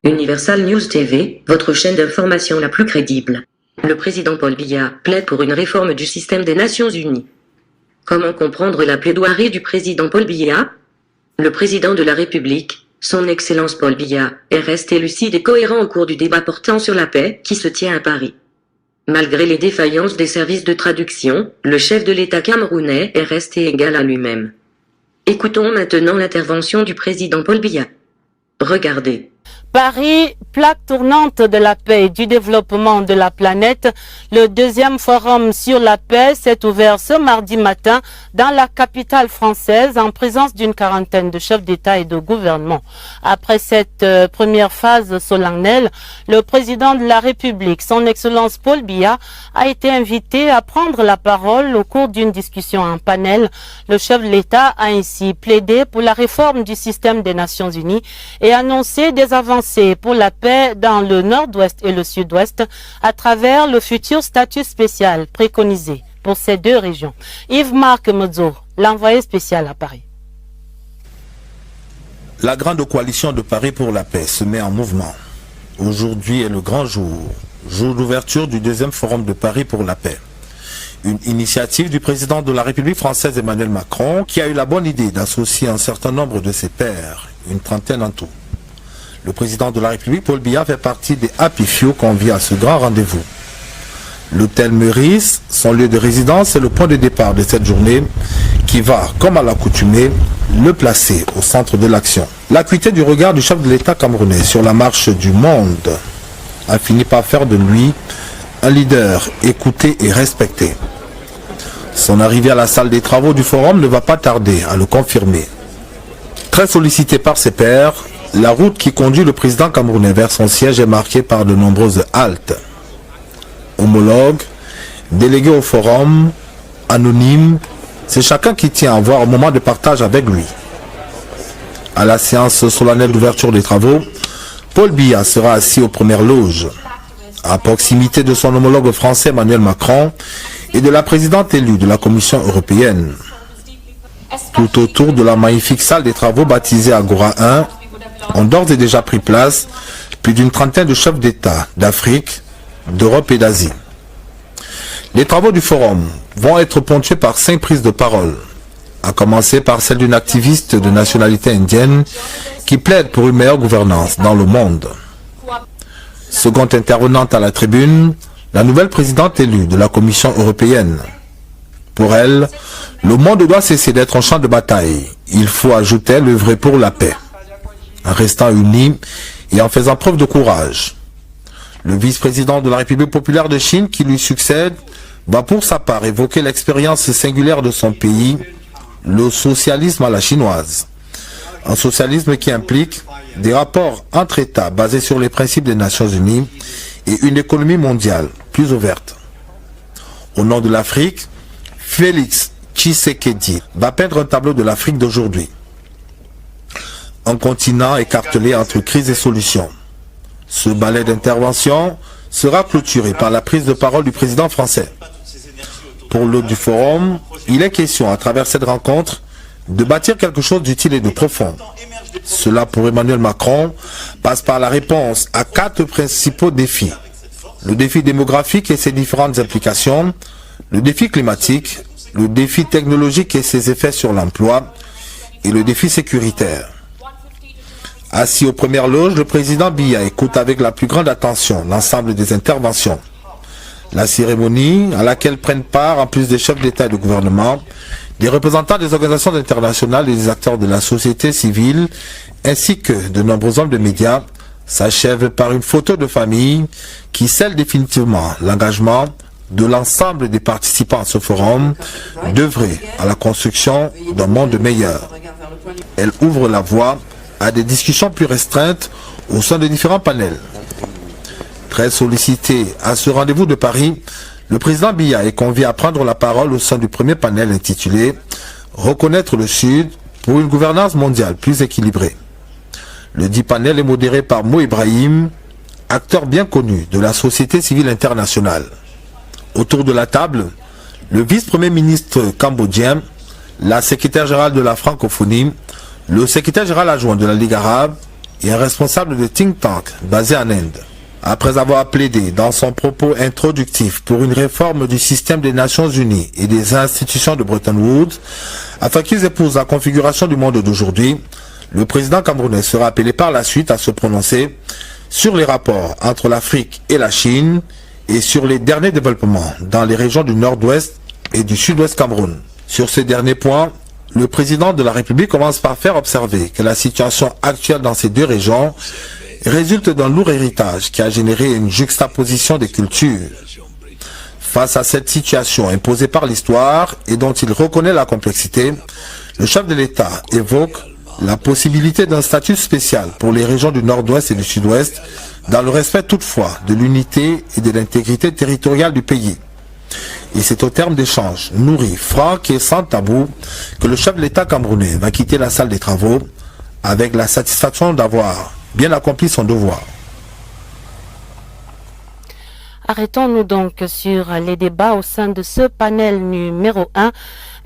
Universal News TV, votre chaîne d'information la plus crédible. Le président Paul Biya plaide pour une réforme du système des Nations Unies. Comment comprendre la plaidoirie du président Paul Biya? Le président de la République, son Excellence Paul Biya, est resté lucide et cohérent au cours du débat portant sur la paix qui se tient à Paris. Malgré les défaillances des services de traduction, le chef de l'État camerounais est resté égal à lui-même. Écoutons maintenant l'intervention du président Paul Biya. Regardez. Paris, plaque tournante de la paix et du développement de la planète, le deuxième forum sur la paix s'est ouvert ce mardi matin dans la capitale française en présence d'une quarantaine de chefs d'État et de gouvernement. Après cette première phase solennelle, le président de la République, son Excellence Paul Biya, a été invité à prendre la parole au cours d'une discussion en panel. Le chef de l'État a ainsi plaidé pour la réforme du système des Nations Unies et annoncé des avancées pour la paix dans le nord-ouest et le sud-ouest à travers le futur statut spécial préconisé pour ces deux régions. Yves-Marc Modzo, l'envoyé spécial à Paris. La grande coalition de Paris pour la paix se met en mouvement. Aujourd'hui est le grand jour, jour d'ouverture du deuxième forum de Paris pour la paix. Une initiative du président de la République française Emmanuel Macron qui a eu la bonne idée d'associer un certain nombre de ses pairs, une trentaine en tout. Le président de la République, Paul Biya, fait partie des Happy Few conviés à ce grand rendez-vous. L'hôtel Meurice, son lieu de résidence, est le point de départ de cette journée qui va, comme à l'accoutumée, le placer au centre de l'action. L'acuité du regard du chef de l'État camerounais sur la marche du monde a fini par faire de lui un leader écouté et respecté. Son arrivée à la salle des travaux du forum ne va pas tarder à le confirmer. Très sollicité par ses pairs, la route qui conduit le président camerounais vers son siège est marquée par de nombreuses haltes. Homologues, délégués au forum, anonymes, c'est chacun qui tient à voir un moment de partage avec lui. À la séance solennelle d'ouverture des travaux, Paul Biya sera assis aux premières loges, à proximité de son homologue français Emmanuel Macron et de la présidente élue de la Commission européenne. Tout autour de la magnifique salle des travaux baptisée Agora 1, ont d'ores et déjà pris place plus d'une trentaine de chefs d'État d'Afrique, d'Europe et d'Asie. Les travaux du forum vont être ponctués par 5 prises de parole, à commencer par celle d'une activiste de nationalité indienne qui plaide pour une meilleure gouvernance dans le monde. Seconde intervenante à la tribune, la nouvelle présidente élue de la Commission européenne. Pour elle, le monde doit cesser d'être un champ de bataille. Il faut, ajouter, œuvrer pour la paix, en restant unis et en faisant preuve de courage. Le vice-président de la République populaire de Chine qui lui succède va pour sa part évoquer l'expérience singulière de son pays, le socialisme à la chinoise. Un socialisme qui implique des rapports entre États basés sur les principes des Nations Unies et une économie mondiale plus ouverte. Au nom de l'Afrique, Félix Tshisekedi va peindre un tableau de l'Afrique d'aujourd'hui. Un continent écartelé entre crise et solution. Ce ballet d'intervention sera clôturé par la prise de parole du président français. Pour l'hôte du forum, il est question, à travers cette rencontre, de bâtir quelque chose d'utile et de profond. Cela, pour Emmanuel Macron, passe par la réponse à 4 principaux défis. Le défi démographique et ses différentes implications, le défi climatique, le défi technologique et ses effets sur l'emploi, et le défi sécuritaire. Assis aux premières loges, le président Biya écoute avec la plus grande attention l'ensemble des interventions. La cérémonie, à laquelle prennent part, en plus des chefs d'État et de gouvernement, des représentants des organisations internationales et des acteurs de la société civile, ainsi que de nombreux hommes de médias, s'achève par une photo de famille qui scelle définitivement l'engagement de l'ensemble des participants à ce forum d'œuvrer à la construction d'un monde meilleur. Elle ouvre la voie à des discussions plus restreintes au sein de différents panels. Très sollicité à ce rendez-vous de Paris, le président Biya est convié à prendre la parole au sein du premier panel intitulé « Reconnaître le Sud pour une gouvernance mondiale plus équilibrée ». Le dit panel est modéré par Mo Ibrahim, acteur bien connu de la société civile internationale. Autour de la table, le vice-premier ministre cambodgien, la secrétaire générale de la francophonie, le secrétaire général adjoint de la Ligue arabe et un responsable de think tank basé en Inde. Après avoir plaidé dans son propos introductif pour une réforme du système des Nations Unies et des institutions de Bretton Woods, afin qu'ils épousent la configuration du monde d'aujourd'hui, le président camerounais sera appelé par la suite à se prononcer sur les rapports entre l'Afrique et la Chine et sur les derniers développements dans les régions du nord-ouest et du sud-ouest Cameroun. Sur ces derniers points, le président de la République commence par faire observer que la situation actuelle dans ces deux régions résulte d'un lourd héritage qui a généré une juxtaposition des cultures. Face à cette situation imposée par l'histoire et dont il reconnaît la complexité, le chef de l'État évoque la possibilité d'un statut spécial pour les régions du nord-ouest et du sud-ouest, dans le respect toutefois de l'unité et de l'intégrité territoriale du pays. Et c'est au terme d'échanges nourris, francs et sans tabou que le chef de l'État camerounais va quitter la salle des travaux avec la satisfaction d'avoir bien accompli son devoir. Arrêtons-nous donc sur les débats au sein de ce panel numéro 1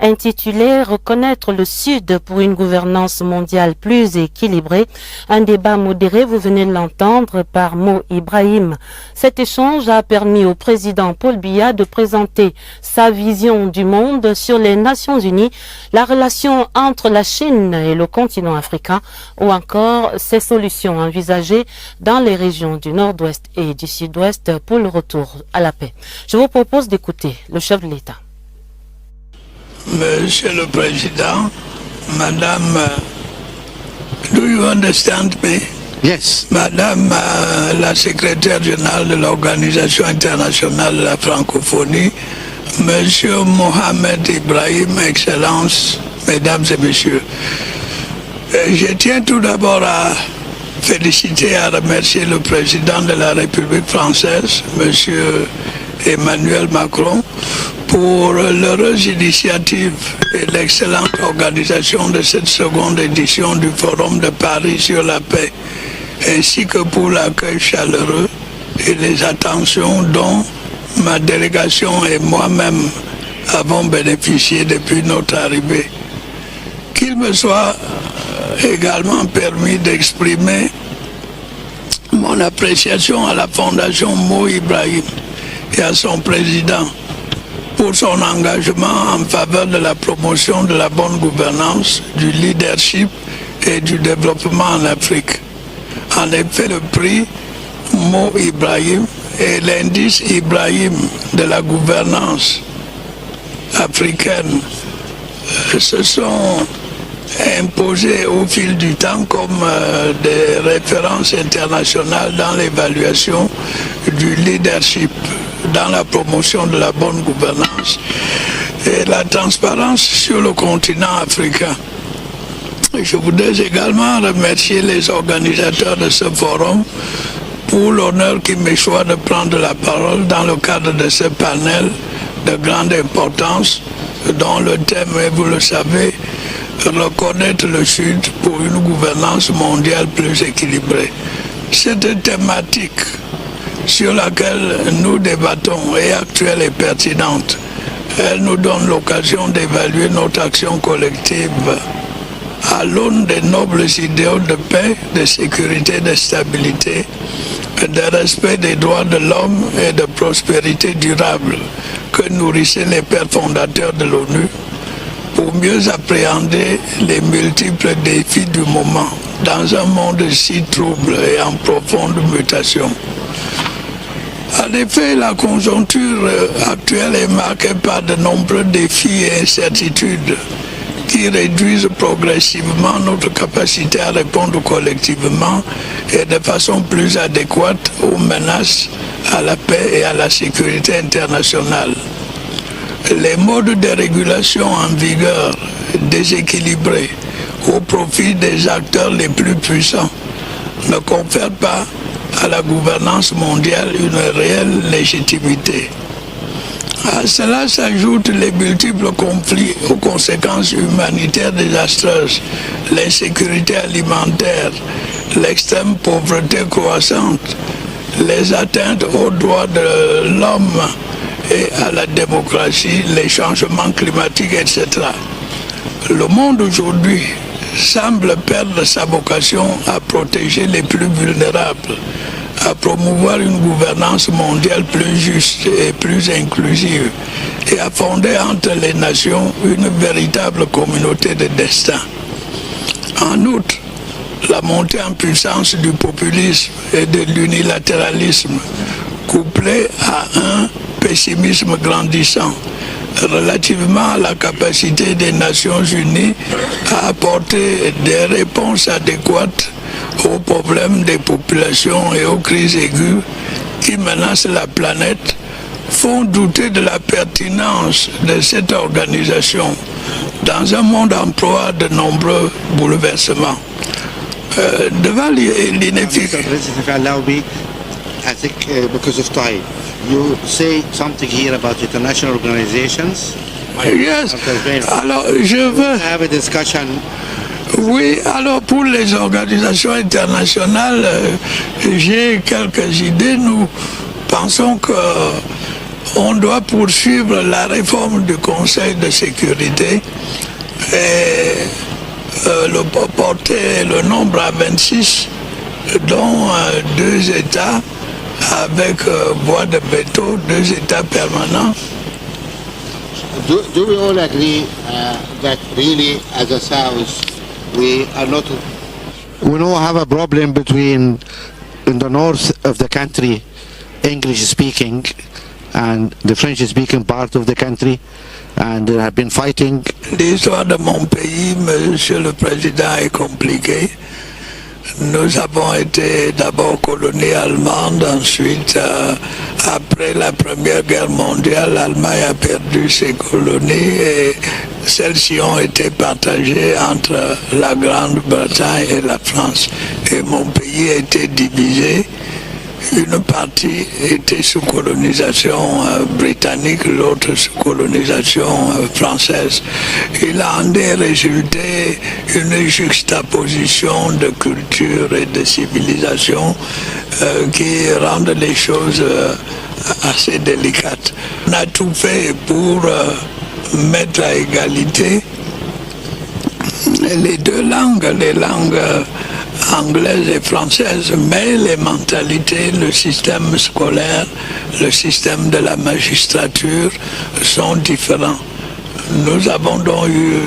intitulé « Reconnaître le Sud pour une gouvernance mondiale plus équilibrée ». Un débat modéré, vous venez de l'entendre, par Mo Ibrahim. Cet échange a permis au président Paul Biya de présenter sa vision du monde sur les Nations Unies, la relation entre la Chine et le continent africain, ou encore ses solutions envisagées dans les régions du nord-ouest et du sud-ouest pour le retour à la paix. Je vous propose d'écouter le chef de l'État. Monsieur le Président, Madame, do you understand me? Yes. Madame la secrétaire générale de l'Organisation internationale de la francophonie, Monsieur Mohamed Ibrahim, Excellences, Mesdames et Messieurs, je tiens tout d'abord à féliciter et à remercier le Président de la République française, Monsieur Emmanuel Macron, pour l'heureuse initiative et l'excellente organisation de cette seconde édition du Forum de Paris sur la paix, ainsi que pour l'accueil chaleureux et les attentions dont ma délégation et moi-même avons bénéficié depuis notre arrivée. Qu'il me soit également permis d'exprimer mon appréciation à la Fondation Mo Ibrahim et à son président pour son engagement en faveur de la promotion de la bonne gouvernance, du leadership et du développement en Afrique. En effet, le prix Mo Ibrahim et l'indice Ibrahim de la gouvernance africaine se sont imposés au fil du temps comme des références internationales dans l'évaluation du leadership, dans la promotion de la bonne gouvernance et la transparence sur le continent africain. Je voudrais également remercier les organisateurs de ce forum pour l'honneur qui me choisit de prendre la parole dans le cadre de ce panel de grande importance dont le thème est, vous le savez, reconnaître le Sud pour une gouvernance mondiale plus équilibrée. Cette thématique sur laquelle nous débattons est actuelle et pertinente. Elle nous donne l'occasion d'évaluer notre action collective à l'aune des nobles idéaux de paix, de sécurité, de stabilité, de respect des droits de l'homme et de prospérité durable que nourrissaient les pères fondateurs de l'ONU pour mieux appréhender les multiples défis du moment dans un monde si trouble et en profonde mutation. En effet, la conjoncture actuelle est marquée par de nombreux défis et incertitudes qui réduisent progressivement notre capacité à répondre collectivement et de façon plus adéquate aux menaces à la paix et à la sécurité internationale. Les modes de régulation en vigueur déséquilibrés au profit des acteurs les plus puissants ne confèrent pas à la gouvernance mondiale une réelle légitimité. À cela s'ajoutent les multiples conflits aux conséquences humanitaires désastreuses, l'insécurité alimentaire, l'extrême pauvreté croissante, les atteintes aux droits de l'homme et à la démocratie, les changements climatiques, etc. Le monde aujourd'hui semble perdre sa vocation à protéger les plus vulnérables, à promouvoir une gouvernance mondiale plus juste et plus inclusive et à fonder entre les nations une véritable communauté de destin. En outre, la montée en puissance du populisme et de l'unilatéralisme, couplée à un pessimisme grandissant relativement à la capacité des Nations Unies à apporter des réponses adéquates aux problèmes des populations et aux crises aiguës qui menacent la planète, font douter de la pertinence de cette organisation dans un monde en proie de nombreux bouleversements. Devant l'inefficacité. I think because of time, you say something here about international organizations. Yes. Alors, je veux have a discussion. Oui, alors pour les organisations internationales, j'ai quelques idées. Nous pensons qu'on doit poursuivre la réforme du Conseil de sécurité et porter le nombre à 26, dont 2 États avec voix de veto, 2 États permanents. Do we all agree that really, as a South, we are not... We don't have a problem between, in the north of the country, English-speaking, and the French-speaking part of the country, and they have been fighting. L'histoire de mon pays, Monsieur le Président, est compliquée. Nous avons été d'abord colonie allemande, ensuite, après la Première Guerre mondiale, l'Allemagne a perdu ses colonies et celles-ci ont été partagées entre la Grande-Bretagne et la France. Et mon pays a été divisé. Une partie était sous colonisation britannique, l'autre sous colonisation française. Il en est résulté une juxtaposition de culture et de civilisation qui rendent les choses assez délicates. On a tout fait pour mettre à égalité les deux langues, les langues anglaise et française, mais les mentalités, le système scolaire, le système de la magistrature sont différents. Nous avons donc eu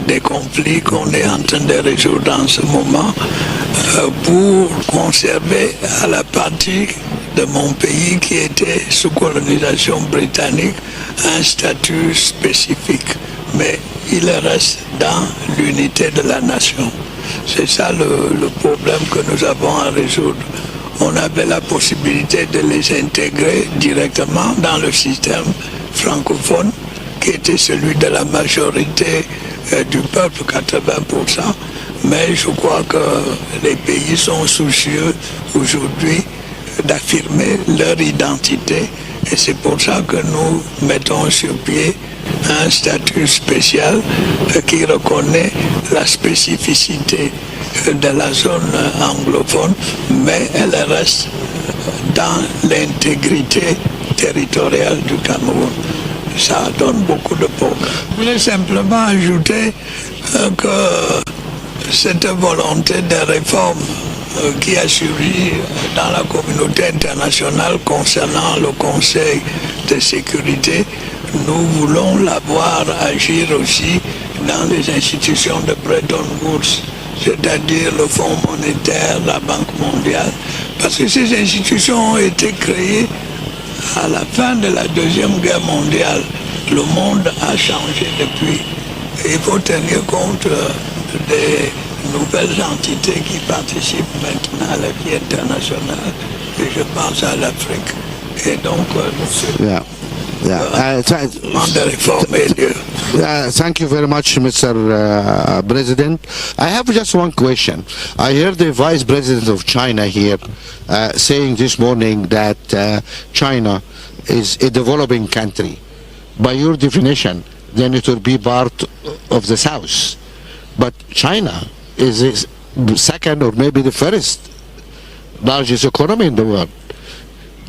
des conflits qu'on est en train de résoudre en ce moment pour conserver à la partie de mon pays qui était sous colonisation britannique un statut spécifique, mais il reste dans l'unité de la nation. C'est ça le problème que nous avons à résoudre. On avait la possibilité de les intégrer directement dans le système francophone, qui était celui de la majorité du peuple, 80%. Mais je crois que les pays sont soucieux aujourd'hui d'affirmer leur identité. Et c'est pour ça que nous mettons sur pied un statut spécial qui reconnaît la spécificité de la zone anglophone, mais elle reste dans l'intégrité territoriale du Cameroun. Ça donne beaucoup de problèmes. Je voulais simplement ajouter que cette volonté de réforme qui a surgi dans la communauté internationale concernant le Conseil de sécurité, nous voulons la voir agir aussi dans les institutions de Bretton Woods, c'est-à-dire le Fonds monétaire, la Banque mondiale, parce que ces institutions ont été créées à la fin de la Deuxième Guerre mondiale. Le monde a changé depuis. Il faut tenir compte des nouvelles entités qui participent maintenant à la vie internationale, et je pense à l'Afrique. Et donc, thank you very much, Mr. President. I have just one question. I heard the Vice President of China here saying this morning that China is a developing country. By your definition, then it will be part of the South. But China is the second or maybe the first largest economy in the world.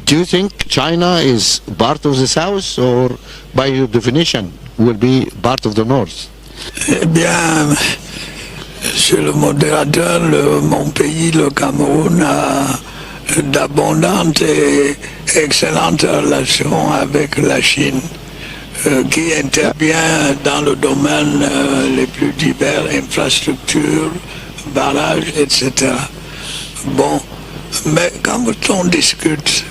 Do you think China is part of the South, or by your definition will be part of the North? Eh bien, Monsieur le modérateur, mon pays, le Cameroun, a d'abondantes et excellentes relations avec la Chine, qui intervient dans le domaine les plus divers, infrastructures, barrages, etc. Bon, mais quand on discute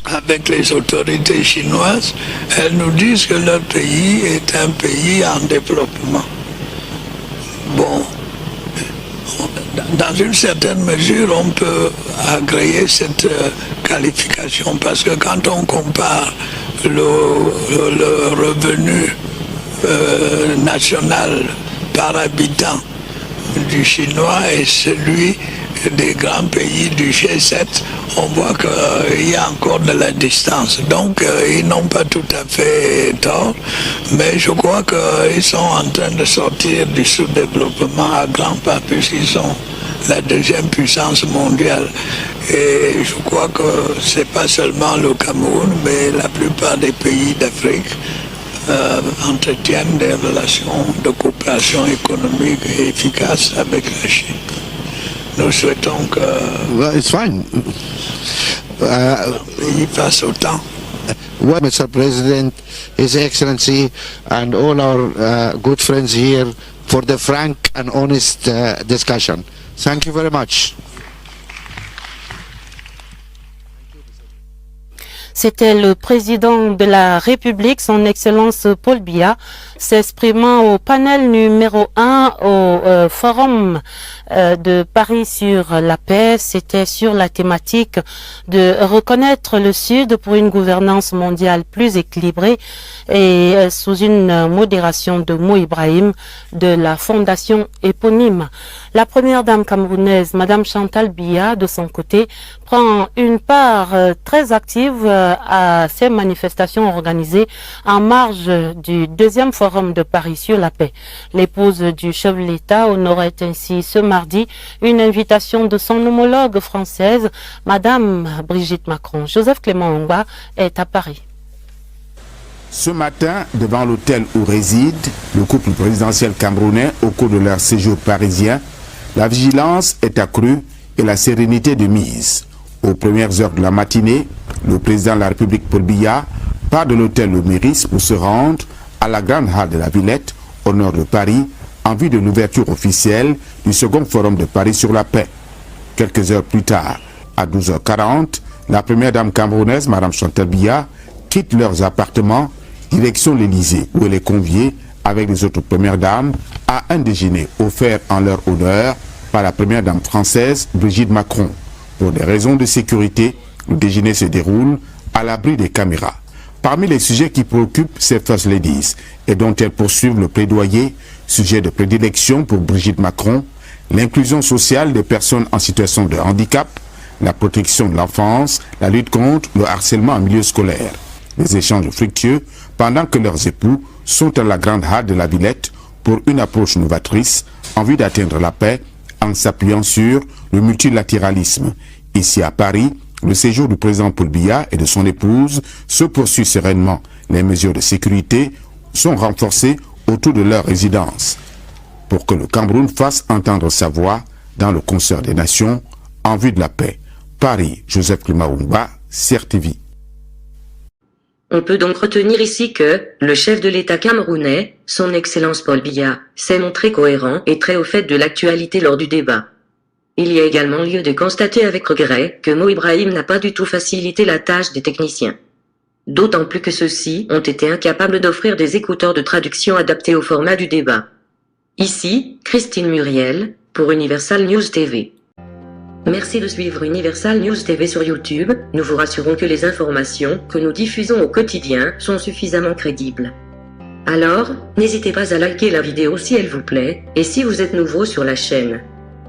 avec les autorités chinoises, elles nous disent que leur pays est un pays en développement. Bon, dans une certaine mesure, on peut agréer cette qualification parce que quand on compare le revenu national par habitant du chinois et celui des grands pays du G7, on voit qu'il y a encore de la distance. Donc ils n'ont pas tout à fait tort, mais je crois qu'ils sont en train de sortir du sous-développement à grands pas puisqu'ils sont la deuxième puissance mondiale. Et je crois que c'est pas seulement le Cameroun, mais la plupart des pays d'Afrique entretiennent des relations de coopération économique et efficaces avec la Chine. Nous souhaitons que Well, it's fine. il passe au temps. Well, Mr. President, His Excellency, and all our good friends here for the frank and honest discussion. Thank you very much. C'était le président de la République, son Excellence Paul Biya, s'exprimant au panel numéro 1 au Forum de Paris sur la paix. C'était sur la thématique de reconnaître le Sud pour une gouvernance mondiale plus équilibrée et sous une modération de Mo Ibrahim de la fondation éponyme. La première dame camerounaise, Madame Chantal Biya, de son côté, prend une part très active à ces manifestations organisées en marge du deuxième forum de Paris sur la paix. L'épouse du chef de l'État honorait ainsi ce mardi une invitation de son homologue française, Madame Brigitte Macron. Joseph Clément Ongba est à Paris. Ce matin, devant l'hôtel où réside le couple présidentiel camerounais au cours de leur séjour parisien, la vigilance est accrue et la sérénité de mise. Aux premières heures de la matinée, le président de la République Paul Biya part de l'hôtel au Méris pour se rendre à la grande halle de la Villette, au nord de Paris, en vue de l'ouverture officielle du second forum de Paris sur la paix. Quelques heures plus tard, à 12h40, la première dame camerounaise, Madame Chantal Biya, quitte leurs appartements, direction l'Élysée, où elle est conviée, avec les autres premières dames, à un déjeuner offert en leur honneur par la première dame française, Brigitte Macron. Pour des raisons de sécurité, le déjeuner se déroule à l'abri des caméras. Parmi les sujets qui préoccupent ces First Ladies et dont elles poursuivent le plaidoyer, sujet de prédilection pour Brigitte Macron, l'inclusion sociale des personnes en situation de handicap, la protection de l'enfance, la lutte contre le harcèlement en milieu scolaire. Les échanges fructueux pendant que leurs époux sont à la grande halle de la Villette pour une approche novatrice en vue d'atteindre la paix en s'appuyant sur le multilatéralisme. Ici à Paris, le séjour du président Paul Biya et de son épouse se poursuit sereinement. Les mesures de sécurité sont renforcées autour de leur résidence pour que le Cameroun fasse entendre sa voix dans le concert des nations en vue de la paix. Paris, Joseph Klimaoumba, CRTV. On peut donc retenir ici que le chef de l'État camerounais, son Excellence Paul Biya, s'est montré cohérent et très au fait de l'actualité lors du débat. Il y a également lieu de constater avec regret que Mo Ibrahim n'a pas du tout facilité la tâche des techniciens. D'autant plus que ceux-ci ont été incapables d'offrir des écouteurs de traduction adaptés au format du débat. Ici, Christine Muriel, pour Universal News TV. Merci de suivre Universal News TV sur YouTube. Nous vous rassurons que les informations que nous diffusons au quotidien sont suffisamment crédibles. Alors, n'hésitez pas à liker la vidéo si elle vous plaît, et si vous êtes nouveau sur la chaîne.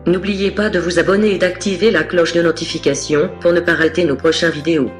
N'oubliez pas de vous abonner et d'activer la cloche de notification pour ne pas rater nos prochaines vidéos.